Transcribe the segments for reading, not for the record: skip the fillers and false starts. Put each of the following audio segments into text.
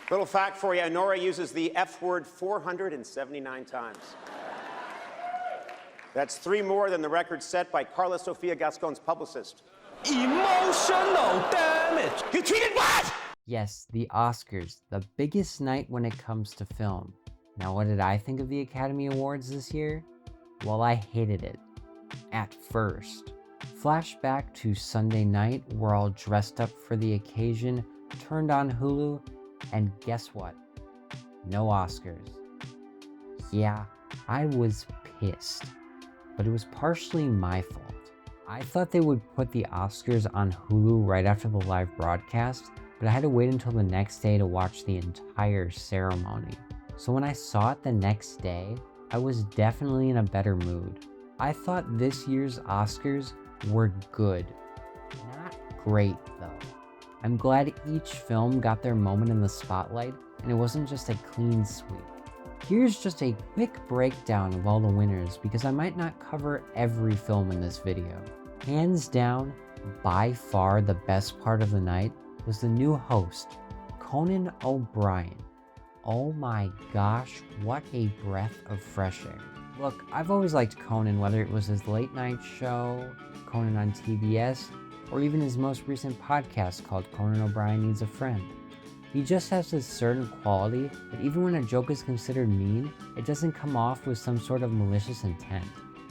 Little fact for you, Anora uses the F word 479 times. That's 3 more than the record set by Carla Sofia Gascon's publicist. Emotional damage! You tweeted what? Yes, the Oscars, the biggest night when it comes to film. Now, what did I think of the Academy Awards this year? Well, I hated it. At first. Flashback to Sunday night, we're all dressed up for the occasion, turned on Hulu, and guess what? No Oscars. Yeah, I was pissed. But it was partially my fault. I thought they would put the Oscars on Hulu right after the live broadcast, but I had to wait until the next day to watch the entire ceremony. So when I saw it the next day, I was definitely in a better mood. I thought this year's Oscars were good. Not great though. I'm glad each film got their moment in the spotlight and it wasn't just a clean sweep. Here's just a quick breakdown of all the winners because I might not cover every film in this video. Hands down, by far the best part of the night was the new host, Conan O'Brien. Oh my gosh, what a breath of fresh air. Look, I've always liked Conan, whether it was his late night show, Conan on TBS, or even his most recent podcast called Conan O'Brien Needs a Friend. He just has this certain quality that even when a joke is considered mean, it doesn't come off with some sort of malicious intent.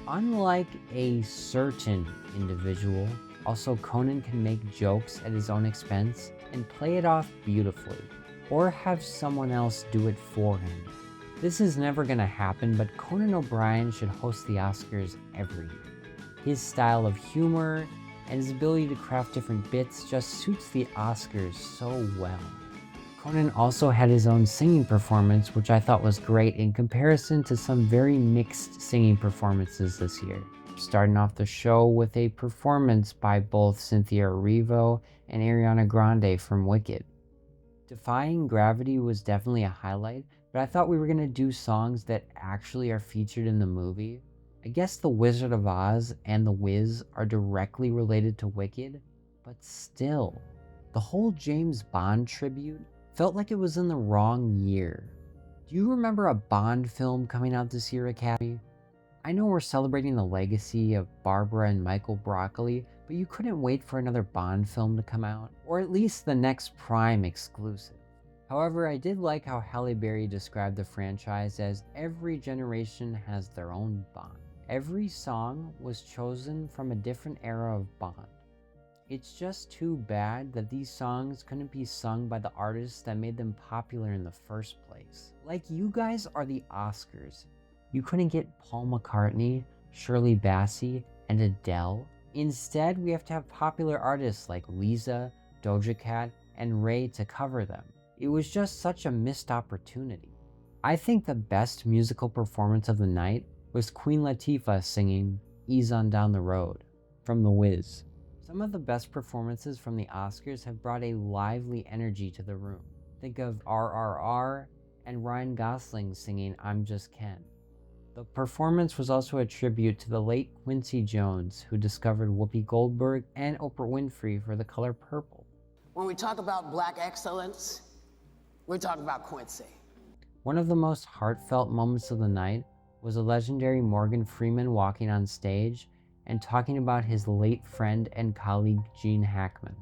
Unlike a certain individual, also Conan can make jokes at his own expense and play it off beautifully, or have someone else do it for him. This is never gonna happen, but Conan O'Brien should host the Oscars every year. His style of humor and his ability to craft different bits just suits the Oscars so well. Conan also had his own singing performance, which I thought was great in comparison to some very mixed singing performances this year. Starting off the show with a performance by both Cynthia Erivo and Ariana Grande from Wicked. Defying Gravity was definitely a highlight, but I thought we were going to do songs that actually are featured in the movie. I guess The Wizard of Oz and The Wiz are directly related to Wicked, but still, the whole James Bond tribute felt like it was in the wrong year. Do you remember a Bond film coming out this year, Academy? I know we're celebrating the legacy of Barbara and Michael Broccoli, but you couldn't wait for another Bond film to come out, or at least the next Prime exclusive. However, I did like how Halle Berry described the franchise as every generation has their own Bond. Every song was chosen from a different era of Bond. It's just too bad that these songs couldn't be sung by the artists that made them popular in the first place. Like, you guys are the Oscars. You couldn't get Paul McCartney, Shirley Bassey, and Adele. Instead, we have to have popular artists like Lisa, Doja Cat, and Ray to cover them. It was just such a missed opportunity. I think the best musical performance of the night was Queen Latifah singing Ease on Down the Road from The Wiz. Some of the best performances from the Oscars have brought a lively energy to the room. Think of RRR and Ryan Gosling singing I'm Just Ken. The performance was also a tribute to the late Quincy Jones, who discovered Whoopi Goldberg and Oprah Winfrey for The Color Purple. When we talk about Black excellence, we're talking about Quincy. One of the most heartfelt moments of the night was the legendary Morgan Freeman walking on stage and talking about his late friend and colleague Gene Hackman.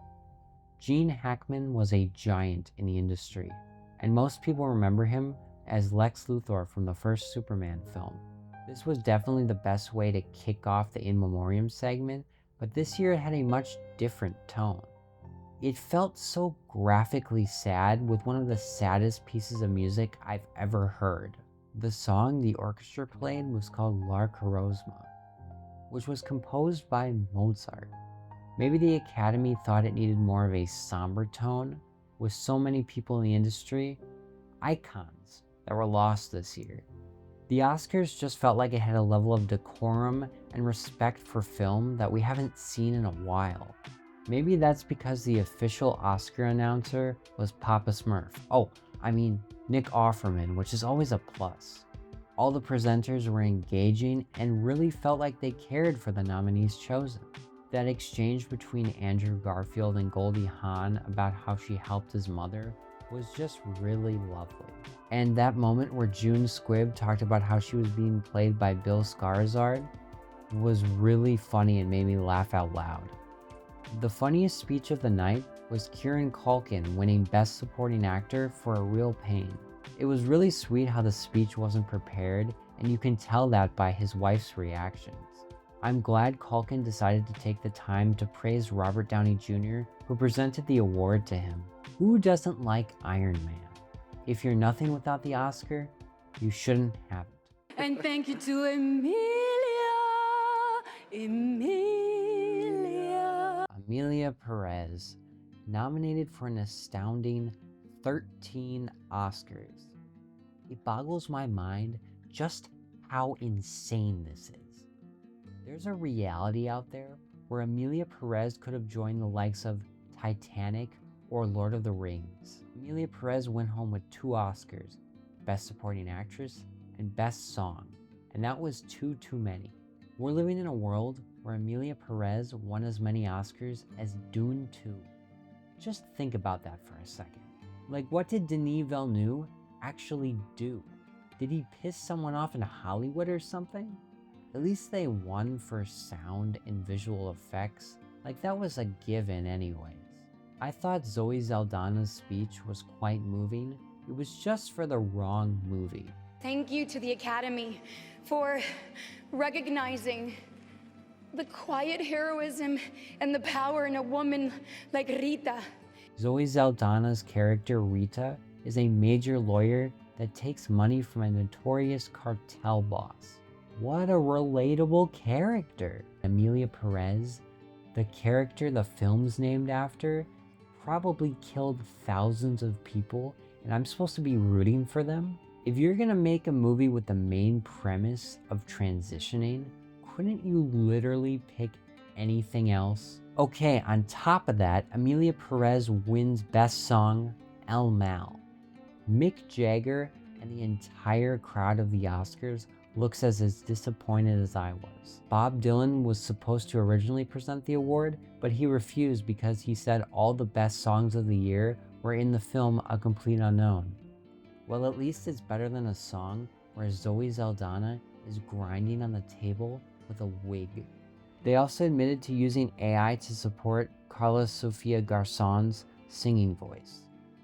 Gene Hackman was a giant in the industry, and most people remember him as Lex Luthor from the first Superman film. This was definitely the best way to kick off the In Memoriam segment, but this year it had a much different tone. It felt so graphically sad, with one of the saddest pieces of music I've ever heard. The song the orchestra played was called La Carosma, which was composed by Mozart. Maybe the Academy thought it needed more of a somber tone, with so many people in the industry, icons, that were lost this year. The Oscars just felt like it had a level of decorum and respect for film that we haven't seen in a while. Maybe that's because the official Oscar announcer was Papa Smurf. Nick Offerman, which is always a plus. All the presenters were engaging and really felt like they cared for the nominees chosen. That exchange between Andrew Garfield and Goldie Hawn about how she helped his mother was just really lovely. And that moment where June Squibb talked about how she was being played by Bill Skarsgård was really funny and made me laugh out loud. The funniest speech of the night was Kieran Culkin winning Best Supporting Actor for A Real Pain. It was really sweet how the speech wasn't prepared, and you can tell that by his wife's reactions. I'm glad Culkin decided to take the time to praise Robert Downey Jr., who presented the award to him. Who doesn't like Iron Man? If you're nothing without the Oscar, you shouldn't have it. And thank you to Emilia Perez, nominated for an astounding 13 Oscars. It boggles my mind just how insane this is. There's a reality out there where Emilia Perez could have joined the likes of Titanic or Lord of the Rings. Emilia Perez went home with 2 Oscars, Best Supporting Actress and Best Song, and that was too many. We're living in a world where Emilia Perez won as many Oscars as Dune 2. Just think about that for a second. Like, what did Denis Villeneuve actually do? Did he piss someone off in Hollywood or something? At least they won for sound and visual effects. Like, that was a given anyways. I thought Zoe Saldana's speech was quite moving. It was just for the wrong movie. Thank you to the Academy for recognizing the quiet heroism and the power in a woman like Rita. Zoe Saldana's character Rita is a major lawyer that takes money from a notorious cartel boss. What a relatable character. Emilia Perez, the character the film's named after, probably killed thousands of people, and I'm supposed to be rooting for them? If you're gonna make a movie with the main premise of transitioning, couldn't you literally pick anything else? Okay, on top of that, Emilia Perez wins Best Song, El Mal. Mick Jagger and the entire crowd of the Oscars looks as disappointed as I was. Bob Dylan was supposed to originally present the award, but he refused because he said all the best songs of the year were in the film A Complete Unknown. Well, at least it's better than a song where Zoe Saldana is grinding on the table with a wig. They also admitted to using AI to support Carla Sofia Garzon's singing voice.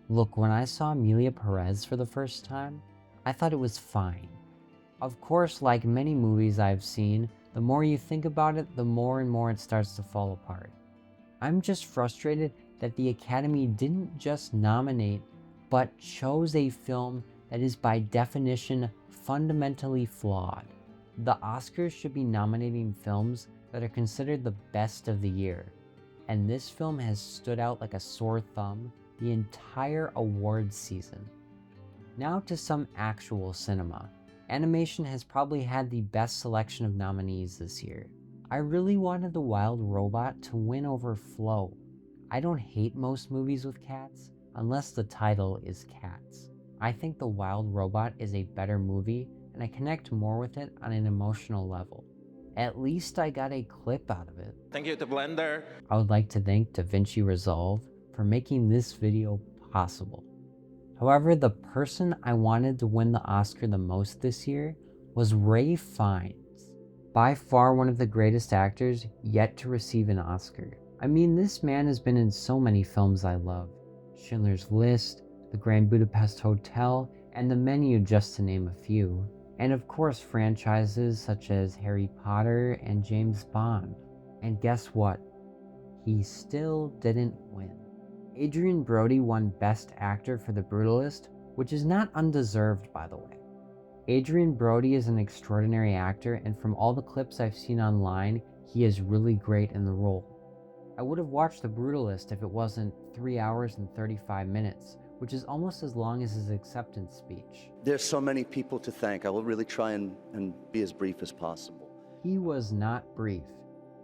Look, when I saw Emilia Perez for the first time, I thought it was fine. Of course, like many movies I've seen, the more you think about it, the more and more it starts to fall apart. I'm just frustrated that the Academy didn't just nominate, but chose a film that is by definition fundamentally flawed. The Oscars should be nominating films that are considered the best of the year, and this film has stood out like a sore thumb the entire awards season. Now to some actual cinema. Animation has probably had the best selection of nominees this year. I really wanted The Wild Robot to win over Flow. I don't hate most movies with cats, unless the title is Cats. I think The Wild Robot is a better movie, and I connect more with it on an emotional level. At least I got a clip out of it. Thank you to Blender. I would like to thank DaVinci Resolve for making this video possible. However, the person I wanted to win the Oscar the most this year was Ralph Fiennes. By far one of the greatest actors yet to receive an Oscar. I mean, this man has been in so many films I love. Schindler's List, The Grand Budapest Hotel, and The Menu, just to name a few. And of course franchises such as Harry Potter and James Bond. And guess what? He still didn't win. Adrien Brody won Best Actor for The Brutalist, which is not undeserved, by the way. Adrien Brody is an extraordinary actor, and from all the clips I've seen online, he is really great in the role. I would have watched The Brutalist if it wasn't 3 hours and 35 minutes, which is almost as long as his acceptance speech. There's so many people to thank. I will really try and be as brief as possible. He was not brief.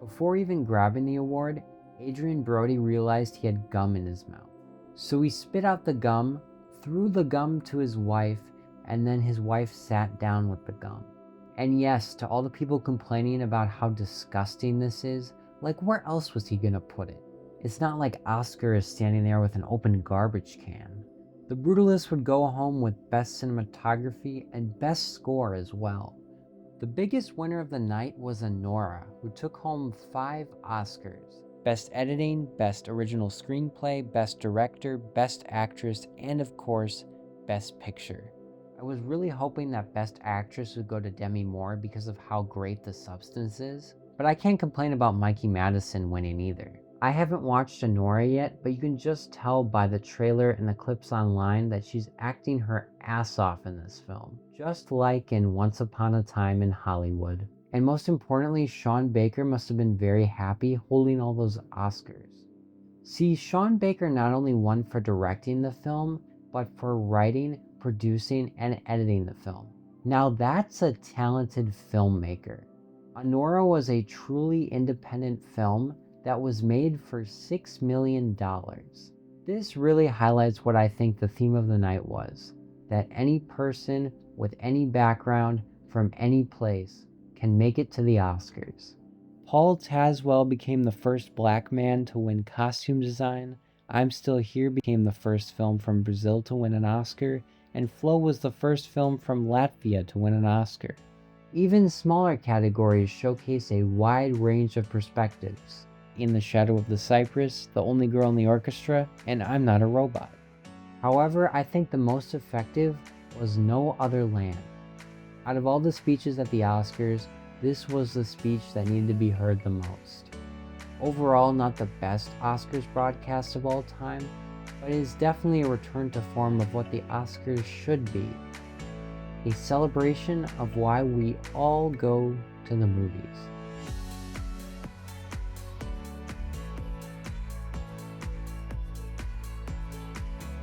Before even grabbing the award, Adrien Brody realized he had gum in his mouth. So he spit out the gum, threw the gum to his wife, and then his wife sat down with the gum. And yes, to all the people complaining about how disgusting this is, like where else was he gonna put it? It's not like Oscar is standing there with an open garbage can. The Brutalist would go home with Best Cinematography and Best Score as well. The biggest winner of the night was Anora, who took home 5 Oscars. Best Editing, Best Original Screenplay, Best Director, Best Actress, and of course, Best Picture. I was really hoping that Best Actress would go to Demi Moore because of how great The Substance is, but I can't complain about Mikey Madison winning either. I haven't watched Anora yet, but you can just tell by the trailer and the clips online that she's acting her ass off in this film, just like in Once Upon a Time in Hollywood. And most importantly, Sean Baker must have been very happy holding all those Oscars. See, Sean Baker not only won for directing the film, but for writing, producing, and editing the film. Now that's a talented filmmaker. Anora was a truly independent film that was made for $6 million. This really highlights what I think the theme of the night was, that any person with any background from any place can make it to the Oscars. Paul Tazwell became the first black man to win costume design, I'm Still Here became the first film from Brazil to win an Oscar, and Flow was the first film from Latvia to win an Oscar. Even smaller categories showcase a wide range of perspectives. In the Shadow of the Cypress, The Only Girl in the Orchestra, and I'm Not a Robot. However, I think the most effective was No Other Land. Out of all the speeches at the Oscars, this was the speech that needed to be heard the most. Overall, not the best Oscars broadcast of all time, but it is definitely a return to form of what the Oscars should be. A celebration of why we all go to the movies.